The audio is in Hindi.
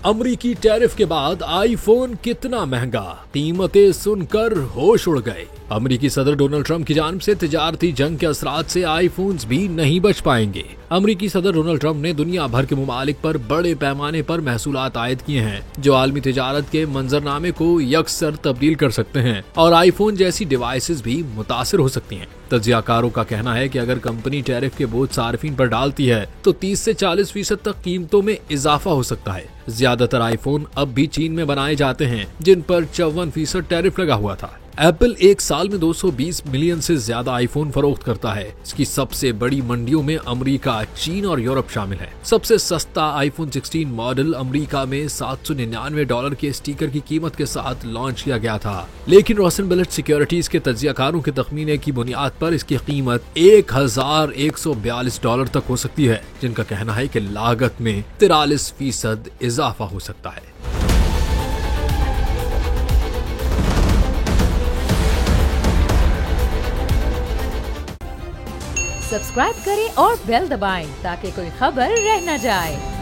अमेरिकी टैरिफ के बाद आईफोन कितना महंगा, कीमतें सुनकर होश उड़ गए। अमेरिकी सदर डोनाल्ड ट्रंप की जानिब से तिजारती जंग के असरात से आईफोन्स भी नहीं बच पाएंगे। अमेरिकी सदर डोनाल्ड ट्रंप ने दुनिया भर के ममालिक पर बड़े पैमाने पर महसूलात आयद किए हैं जो आलमी तिजारत के मंजरनामे को यकसर तब्दील कर सकते हैं और आईफोन जैसी डिवाइसेस भी मुतासिर हो सकती हैं। तज्जियाकारों का कहना है कि अगर कंपनी टैरिफ के बोझ सार्फिन पर डालती है तो 30 से 40% तक कीमतों में इजाफा हो सकता है। ज्यादातर आईफोन अब भी चीन में बनाए जाते हैं जिन पर 54% टैरिफ लगा हुआ था। एप्पल एक साल में 220 मिलियन से ज्यादा आईफोन फरोख्त करता है। इसकी सबसे बड़ी मंडियों में अमेरिका, चीन और यूरोप शामिल है। सबसे सस्ता आईफोन 16 मॉडल अमेरिका में $799 के स्टिकर की कीमत के साथ लॉन्च किया गया था, लेकिन रोसेनबेल्ट सिक्योरिटीज के तज्जियाकारों के तखमीने की बुनियाद पर इसकी कीमत $1142 तक हो सकती है, जिनका कहना है कि लागत में 43% इजाफा हो सकता है। सब्सक्राइब करें और बेल दबाएं ताकि कोई खबर रह न जाए।